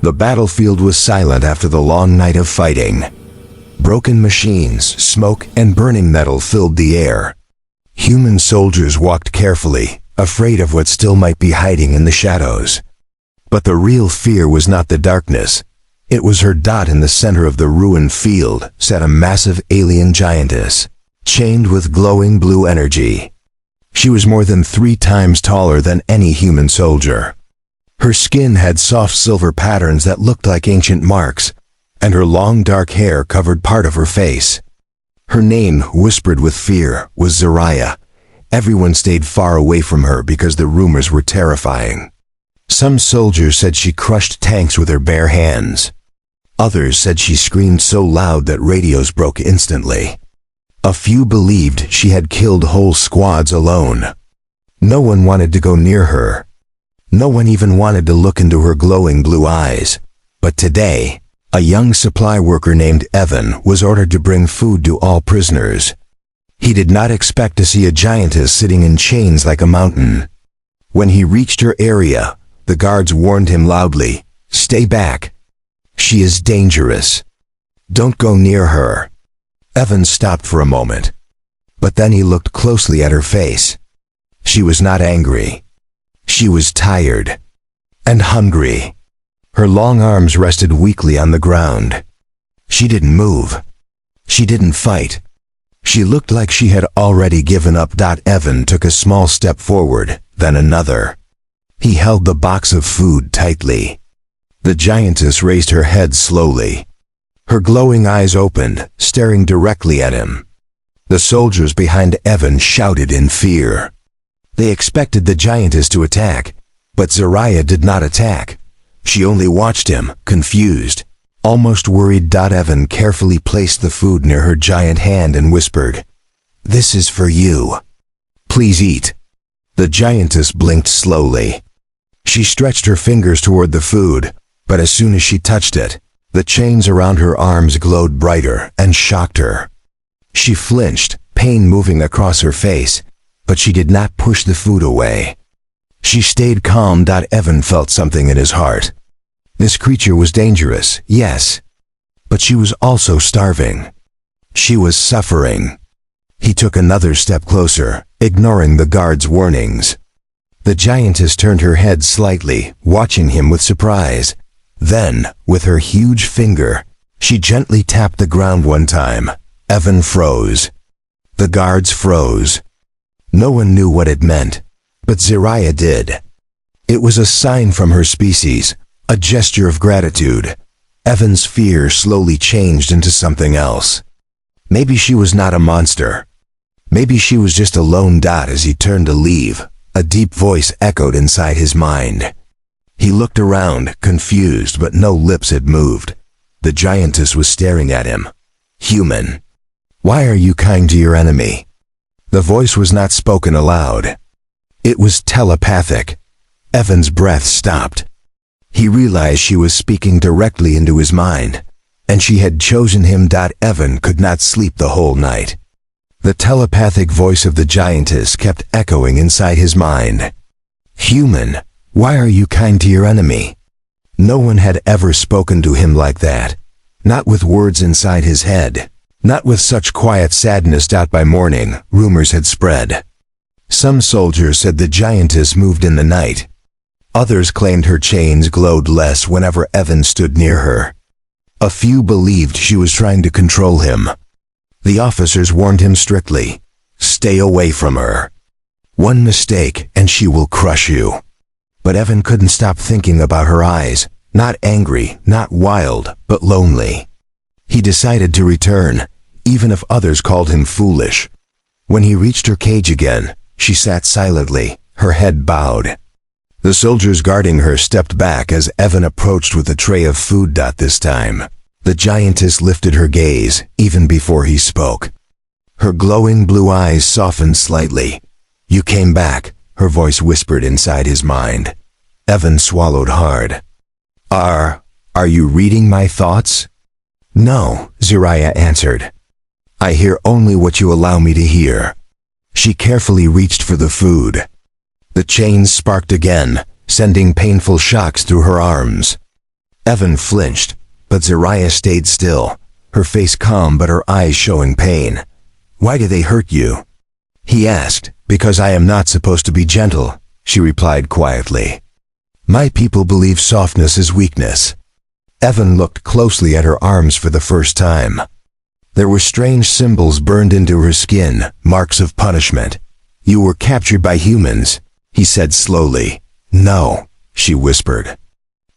The battlefield was silent after the long night of fighting. Broken machines, smoke, and burning metal filled the air. Human soldiers walked carefully, afraid of what still might be hiding in the shadows. But the real fear was not the darkness. It was her. In the center of the ruined field sat a massive alien giantess, chained with glowing blue energy. She was more than 3 times taller than any human soldier. Her skin had soft silver patterns that looked like ancient marks, and her long dark hair covered part of her face. Her name, whispered with fear, was Zariah. Everyone stayed far away from her because the rumors were terrifying. Some soldiers said she crushed tanks with her bare hands. Others said she screamed so loud that radios broke instantly. A few believed she had killed whole squads alone. No one wanted to go near her. No one even wanted to look into her glowing blue eyes. But today, a young supply worker named Evan was ordered to bring food to all prisoners. He did not expect to see a giantess sitting in chains like a mountain. When he reached her area, the guards warned him loudly, "Stay back. She is dangerous. Don't go near her." Evan stopped for a moment, but then he looked closely at her face. She was not angry. She was tired and hungry. Her long arms rested weakly on the ground. She didn't move. She didn't fight. She looked like she had already given up. Evan took a small step forward, then another. He held the box of food tightly. The giantess raised her head slowly. Her glowing eyes opened, staring directly at him. The soldiers behind Evan shouted in fear. They expected the giantess to attack, but Zariah did not attack. She only watched him, confused, almost worried. Evan carefully placed the food near her giant hand and whispered, "This is for you. Please eat." The giantess blinked slowly. She stretched her fingers toward the food, but as soon as she touched it, the chains around her arms glowed brighter and shocked her. She flinched, pain moving across her face, but she did not push the food away. She stayed calm. Evan felt something in his heart. This creature was dangerous, yes, but she was also starving. She was suffering. He took another step closer, ignoring the guard's warnings. The giantess turned her head slightly, watching him with surprise. Then, with her huge finger, she gently tapped the ground one time. Evan froze. The guards froze. No one knew what it meant, but Zariah did. It was a sign from her species, a gesture of gratitude. Evan's fear slowly changed into something else. Maybe she was not a monster. Maybe she was just a lone. As he turned to leave, a deep voice echoed inside his mind. He looked around, confused, but no lips had moved. The giantess was staring at him. "Human, why are you kind to your enemy?" The voice was not spoken aloud. It was telepathic. Evan's breath stopped. He realized she was speaking directly into his mind, and she had chosen him. Evan could not sleep the whole night. The telepathic voice of the giantess kept echoing inside his mind. "Human, why are you kind to your enemy?" No one had ever spoken to him like that. Not with words inside his head. Not with such quiet sadness. By morning, rumors had spread. Some soldiers said the giantess moved in the night. Others claimed her chains glowed less whenever Evan stood near her. A few believed she was trying to control him. The officers warned him strictly, "Stay away from her. One mistake and she will crush you." But Evan couldn't stop thinking about her eyes, not angry, not wild, but lonely. He decided to return, even if others called him foolish. When he reached her cage again, she sat silently, her head bowed. The soldiers guarding her stepped back as Evan approached with a tray of food. This time, the giantess lifted her gaze, even before he spoke. Her glowing blue eyes softened slightly. "You came back," her voice whispered inside his mind. Evan swallowed hard. Are you reading my thoughts?" "No," Zariah answered. "I hear only what you allow me to hear." She carefully reached for the food. The chains sparked again, sending painful shocks through her arms. Evan flinched, but Zariah stayed still, her face calm but her eyes showing pain. "Why do they hurt you?" he asked. "Because I am not supposed to be gentle," she replied quietly. "My people believe softness is weakness." Evan looked closely at her arms for the first time. There were strange symbols burned into her skin, marks of punishment. "You were captured by humans," he said slowly. "No," she whispered.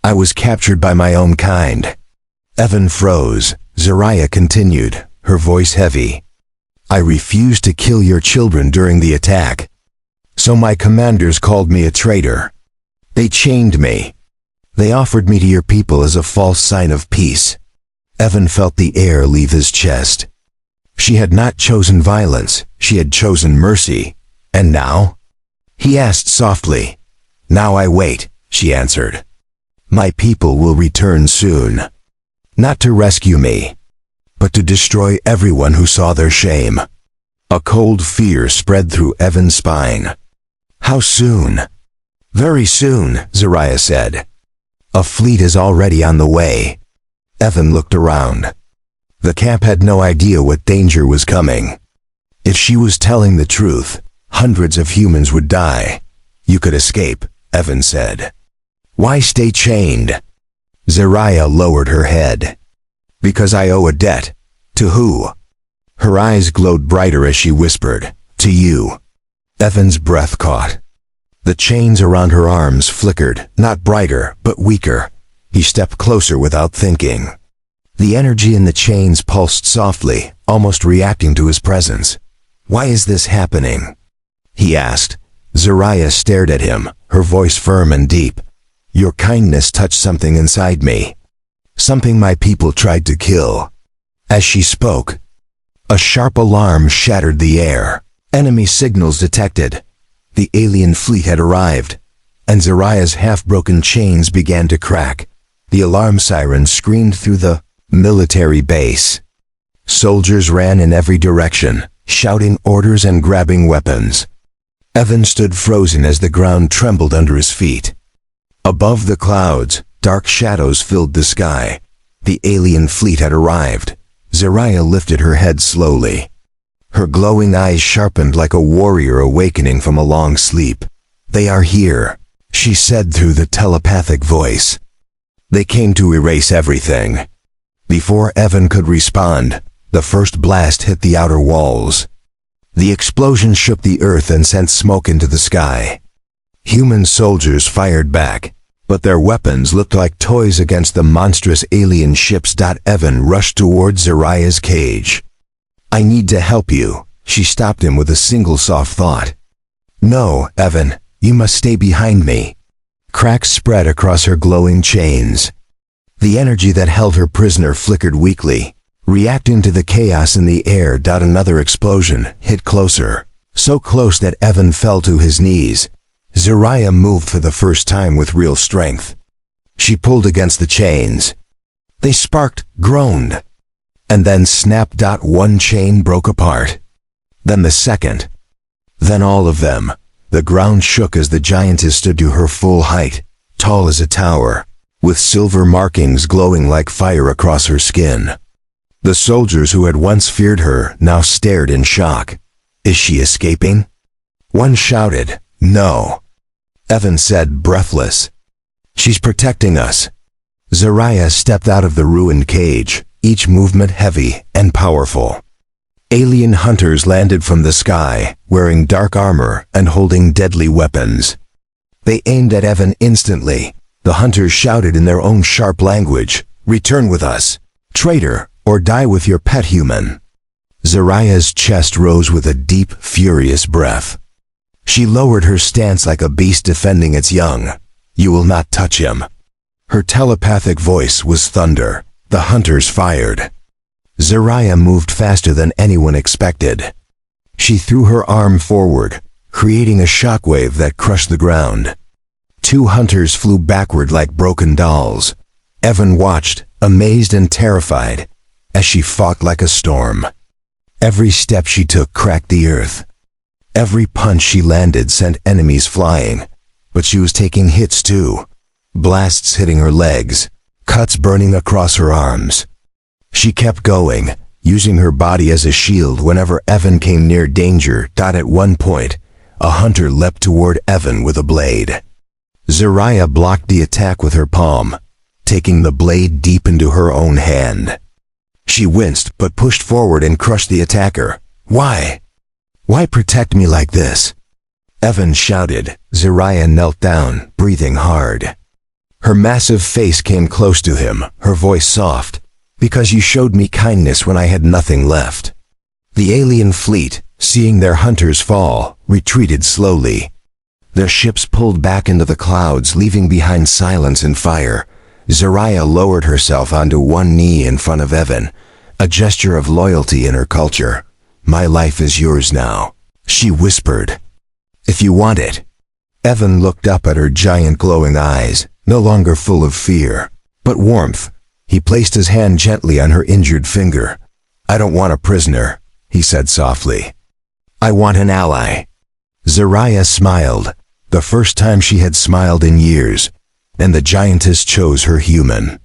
"I was captured by my own kind." Evan froze. Zariah continued, her voice heavy. "I refused to kill your children during the attack. So my commanders called me a traitor. They chained me. They offered me to your people as a false sign of peace." Evan felt the air leave his chest. She had not chosen violence, she had chosen mercy. "And now?" he asked softly. "Now I wait," she answered. "My people will return soon. Not to rescue me, but to destroy everyone who saw their shame." A cold fear spread through Evan's spine. "How soon?" "Very soon," Zariah said. "A fleet is already on the way." Evan looked around. The camp had no idea what danger was coming. If she was telling the truth, hundreds of humans would die. "You could escape," Evan said. "Why stay chained?" Zariah lowered her head. "Because I owe a debt." "To who?" Her eyes glowed brighter as she whispered, "To you." Evan's breath caught. The chains around her arms flickered, not brighter, but weaker. He stepped closer without thinking. The energy in the chains pulsed softly, almost reacting to his presence. "Why is this happening?" he asked. Zariah stared at him, her voice firm and deep. "Your kindness touched something inside me. Something my people tried to kill." As she spoke, a sharp alarm shattered the air. Enemy signals detected. The alien fleet had arrived, and Zariah's half-broken chains began to crack. The alarm siren screamed through the military base. Soldiers ran in every direction, shouting orders and grabbing weapons. Evan stood frozen as the ground trembled under his feet. Above the clouds, dark shadows filled the sky. The alien fleet had arrived. Zariah lifted her head slowly. Her glowing eyes sharpened like a warrior awakening from a long sleep. "They are here," she said through the telepathic voice. "They came to erase everything." Before Evan could respond, the first blast hit the outer walls. The explosion shook the earth and sent smoke into the sky. Human soldiers fired back, but their weapons looked like toys against the monstrous alien ships. Evan rushed toward Zariah's cage. "I need to help you," she stopped him with a single soft thought. "No, Evan, you must stay behind me." Cracks spread across her glowing chains. The energy that held her prisoner flickered weakly, reacting to the chaos in the air. Another explosion hit closer, so close that Evan fell to his knees. Zariah moved for the first time with real strength. She pulled against the chains. They sparked, groaned, and then snapped. One chain broke apart. Then the second. Then all of them. The ground shook as the giantess stood to her full height, tall as a tower, with silver markings glowing like fire across her skin. The soldiers who had once feared her now stared in shock. "Is she escaping?" One shouted, "No." Evan said, breathless, "She's protecting us." Zariah stepped out of the ruined cage, each movement heavy and powerful. Alien hunters landed from the sky, wearing dark armor and holding deadly weapons. They aimed at Evan instantly. The hunters shouted in their own sharp language, "Return with us, traitor, or die with your pet human." Zariah's chest rose with a deep, furious breath. She lowered her stance like a beast defending its young. "You will not touch him." Her telepathic voice was thunder. The hunters fired. Zariah moved faster than anyone expected. She threw her arm forward, creating a shockwave that crushed the ground. Two hunters flew backward like broken dolls. Evan watched, amazed and terrified, as she fought like a storm. Every step she took cracked the earth. Every punch she landed sent enemies flying, but she was taking hits too. Blasts hitting her legs, cuts burning across her arms. She kept going, using her body as a shield whenever Evan came near danger. At one point, a hunter leapt toward Evan with a blade. Zariah blocked the attack with her palm, taking the blade deep into her own hand. She winced but pushed forward and crushed the attacker. Why? Why protect me like this? Evan shouted. Zariah knelt down, breathing hard. Her massive face came close to him, her voice soft. Because you showed me kindness when I had nothing left. The alien fleet, seeing their hunters fall, retreated slowly. Their ships pulled back into the clouds, leaving behind silence and fire. Zariah lowered herself onto one knee in front of Evan, a gesture of loyalty in her culture. My life is yours now, she whispered. If you want it. Evan looked up at her giant glowing eyes, no longer full of fear, but warmth. He placed his hand gently on her injured finger. I don't want a prisoner, he said softly. I want an ally. Zariah smiled, the first time she had smiled in years, and the giantess chose her human.